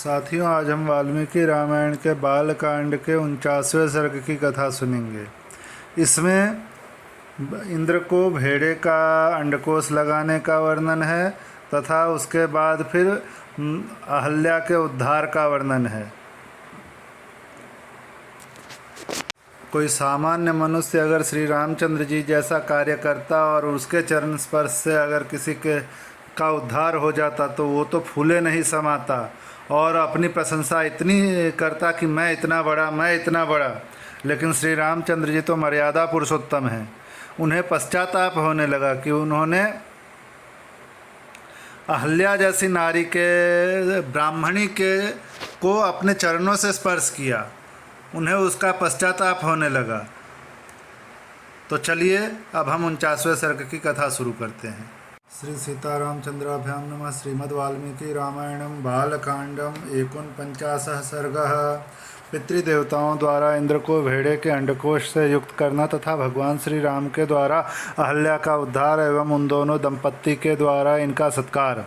साथियों, आज हम वाल्मीकि रामायण के बालकांड के 49वें सर्ग की कथा सुनेंगे। इसमें इंद्र को भेड़े का अंडकोश लगाने का वर्णन है तथा उसके बाद फिर अहल्या के उद्धार का वर्णन है। कोई सामान्य मनुष्य अगर श्री रामचंद्र जी जैसा कार्य करता और उसके चरण स्पर्श से अगर किसी का उद्धार हो जाता तो वो तो फूले नहीं समाता और अपनी प्रशंसा इतनी करता कि मैं इतना बड़ा। लेकिन श्री रामचंद्र जी तो मर्यादा पुरुषोत्तम हैं। उन्हें पश्चाताप होने लगा कि उन्होंने अहल्या जैसी नारी के ब्राह्मणी को अपने चरणों से स्पर्श किया। उन्हें उसका पश्चाताप होने लगा। तो चलिए अब हम 49वें सर्ग की कथा शुरू करते हैं। श्री सीतारामचंद्राभ्यां नमः। श्रीमद् वाल्मीकि रामायणं बालकांडम 49 सर्गः। पितृदेवताओं द्वारा इंद्र को भेड़े के अंडकोश से युक्त करना तथा भगवान श्री राम के द्वारा अहल्या का उद्धार एवं उन दोनों दंपत्ति के द्वारा इनका सत्कार।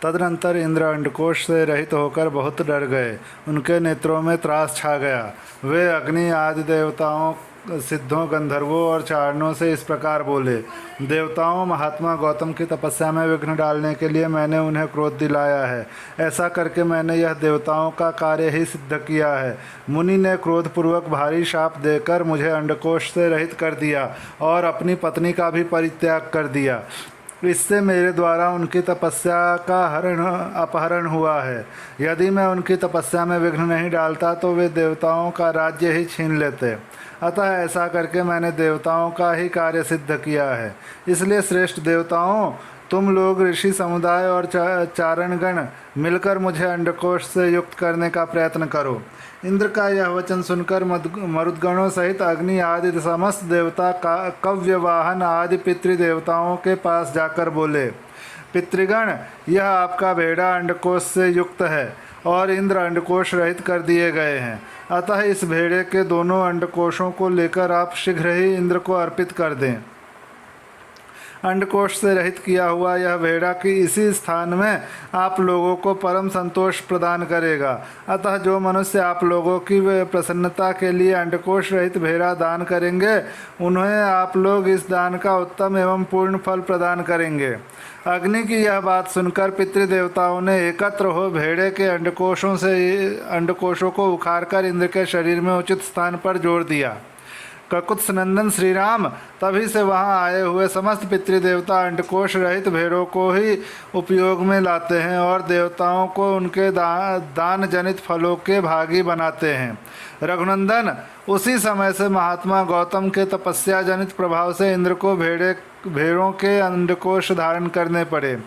तदनंतर इंद्र अंडकोश से रहित होकर बहुत डर गए। उनके नेत्रों में त्रास छा गया। वे अग्नि आदि देवताओं, सिद्धों, गंधर्वों और चारणों से इस प्रकार बोले। देवताओं, महात्मा गौतम की तपस्या में विघ्न डालने के लिए मैंने उन्हें क्रोध दिलाया है। ऐसा करके मैंने यह देवताओं का कार्य ही सिद्ध किया है। मुनि ने क्रोधपूर्वक भारी शाप देकर मुझे अंडकोश से रहित कर दिया और अपनी पत्नी का भी परित्याग कर दिया। इससे मेरे द्वारा उनकी तपस्या का अपहरण हुआ है। यदि मैं उनकी तपस्या में विघ्न नहीं डालता तो वे देवताओं का राज्य ही छीन लेते। अतः ऐसा करके मैंने देवताओं का ही कार्य सिद्ध किया है। इसलिए श्रेष्ठ देवताओं, तुम लोग ऋषि समुदाय और चारणगण मिलकर मुझे अंडकोश से युक्त करने का प्रयत्न करो। इंद्र का यह वचन सुनकर मरुदगणों सहित अग्नि आदि समस्त देवता कव्यवाहन आदि पितृदेवताओं के पास जाकर बोले, पितृगण, यह आपका भेड़ा अंडकोश से युक्त है और इंद्र अंडकोश रहित कर दिए गए हैं। अतः इस भेड़े के दोनों अंडकोशों को लेकर आप शीघ्र ही इंद्र को अर्पित कर दें। अंडकोश से रहित किया हुआ यह भेड़ा की इसी स्थान में आप लोगों को परम संतोष प्रदान करेगा। अतः जो मनुष्य आप लोगों की प्रसन्नता के लिए अंडकोश रहित भेड़ा दान करेंगे, उन्हें आप लोग इस दान का उत्तम एवं पूर्ण फल प्रदान करेंगे। अग्नि की यह बात सुनकर पितृदेवताओं ने एकत्र हो भेड़े के अंडकोशों को उखाड़कर इंद्र के शरीर में उचित स्थान पर जोड़ दिया। ककुत्स नंदन श्री राम तभी से वहां आए हुए समस्त पितृदेवता अंडकोश रहित भेड़ों को ही उपयोग में लाते हैं और देवताओं को उनके दान जनित फलों के भागी बनाते हैं। रघुनंदन, उसी समय से महात्मा गौतम के तपस्या जनित प्रभाव से इंद्र को भेड़ों के अंडकोश धारण करने पड़े।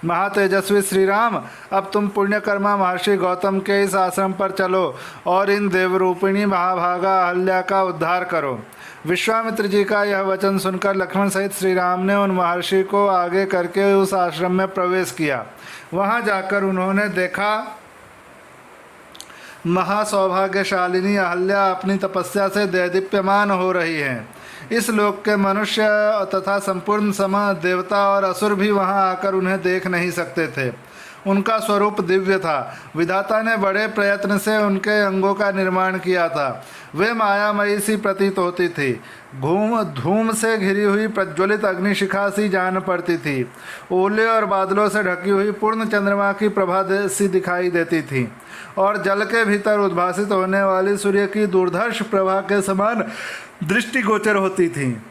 महातेजस्वी श्री राम, अब तुम पुण्यकर्मा महर्षि गौतम के इस आश्रम पर चलो और इन देवरूपिणी महाभागा अहल्या का उद्धार करो। विश्वामित्र जी का यह वचन सुनकर लक्ष्मण सहित श्री राम ने उन महर्षि को आगे करके उस आश्रम में प्रवेश किया। वहां जाकर उन्होंने देखा महासौभाग्यशालिनी अहल्या अपनी तपस्या से देदीप्यमान हो रही हैं। इस लोक के मनुष्य तथा संपूर्ण सम देवता और असुर भी वहां आकर उन्हें देख नहीं सकते थे। उनका स्वरूप दिव्य था। विधाता ने बड़े प्रयत्न से उनके अंगों का निर्माण किया था। वे मायामयी सी प्रतीत होती थी। धूम से घिरी हुई प्रज्वलित अग्निशिखा सी जान पड़ती थी। ओले और बादलों से ढकी हुई पूर्ण चंद्रमा की प्रभा सी दिखाई देती थी और जल के भीतर उद्भासित होने वाली सूर्य की दुर्धर्ष प्रभा के समान दृष्टिगोचर होती थी।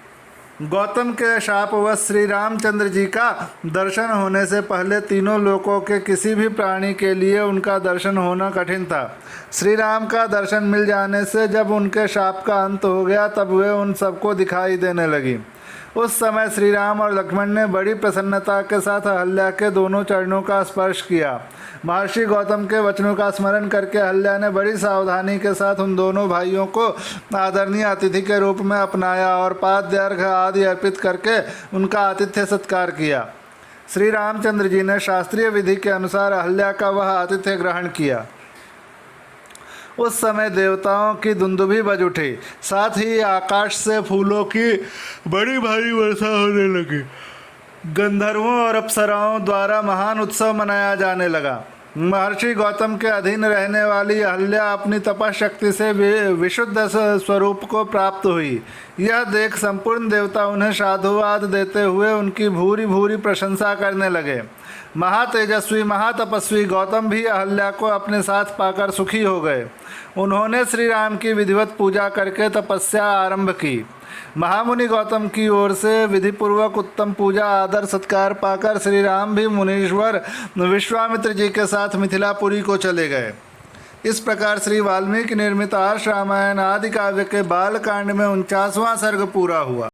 गौतम के शापवश श्री रामचंद्र जी का दर्शन होने से पहले तीनों लोकों के किसी भी प्राणी के लिए उनका दर्शन होना कठिन था। श्री राम का दर्शन मिल जाने से जब उनके शाप का अंत हो गया तब वे उन सबको दिखाई देने लगी। उस समय श्री राम और लक्ष्मण ने बड़ी प्रसन्नता के साथ अहल्या के दोनों चरणों का स्पर्श किया। महर्षि गौतम के वचनों का स्मरण करके अहल्या ने बड़ी सावधानी के साथ उन दोनों भाइयों को आदरणीय अतिथि के रूप में अपनाया और पाद्य अर्घ्य आदि अर्पित करके उनका आतिथ्य सत्कार किया। श्री रामचंद्र जी ने शास्त्रीय विधि के अनुसार अहल्या का वह आतिथ्य ग्रहण किया। उस समय देवताओं की दुंदुभी बज उठी। साथ ही आकाश से फूलों की बड़ी भारी वर्षा होने लगी। गंधर्वों और अप्सराओं द्वारा महान उत्सव मनाया जाने लगा। महर्षि गौतम के अधीन रहने वाली अहल्या अपनी तपशक्ति से विशुद्ध स्वरूप को प्राप्त हुई। यह देख संपूर्ण देवता उन्हें साधुवाद देते हुए उनकी भूरी भूरी प्रशंसा करने लगे। महातेजस्वी महातपस्वी गौतम भी अहल्या को अपने साथ पाकर सुखी हो गए। उन्होंने श्री राम की विधिवत पूजा करके तपस्या आरंभ की। महामुनि गौतम की ओर से विधिपूर्वक उत्तम पूजा आदर सत्कार पाकर श्री राम भी मुनीश्वर विश्वामित्र जी के साथ मिथिलापुरी को चले गए। इस प्रकार श्री वाल्मीकि निर्मित आर्ष रामायण आदि काव्य के बाल कांड में 49वां सर्ग पूरा हुआ।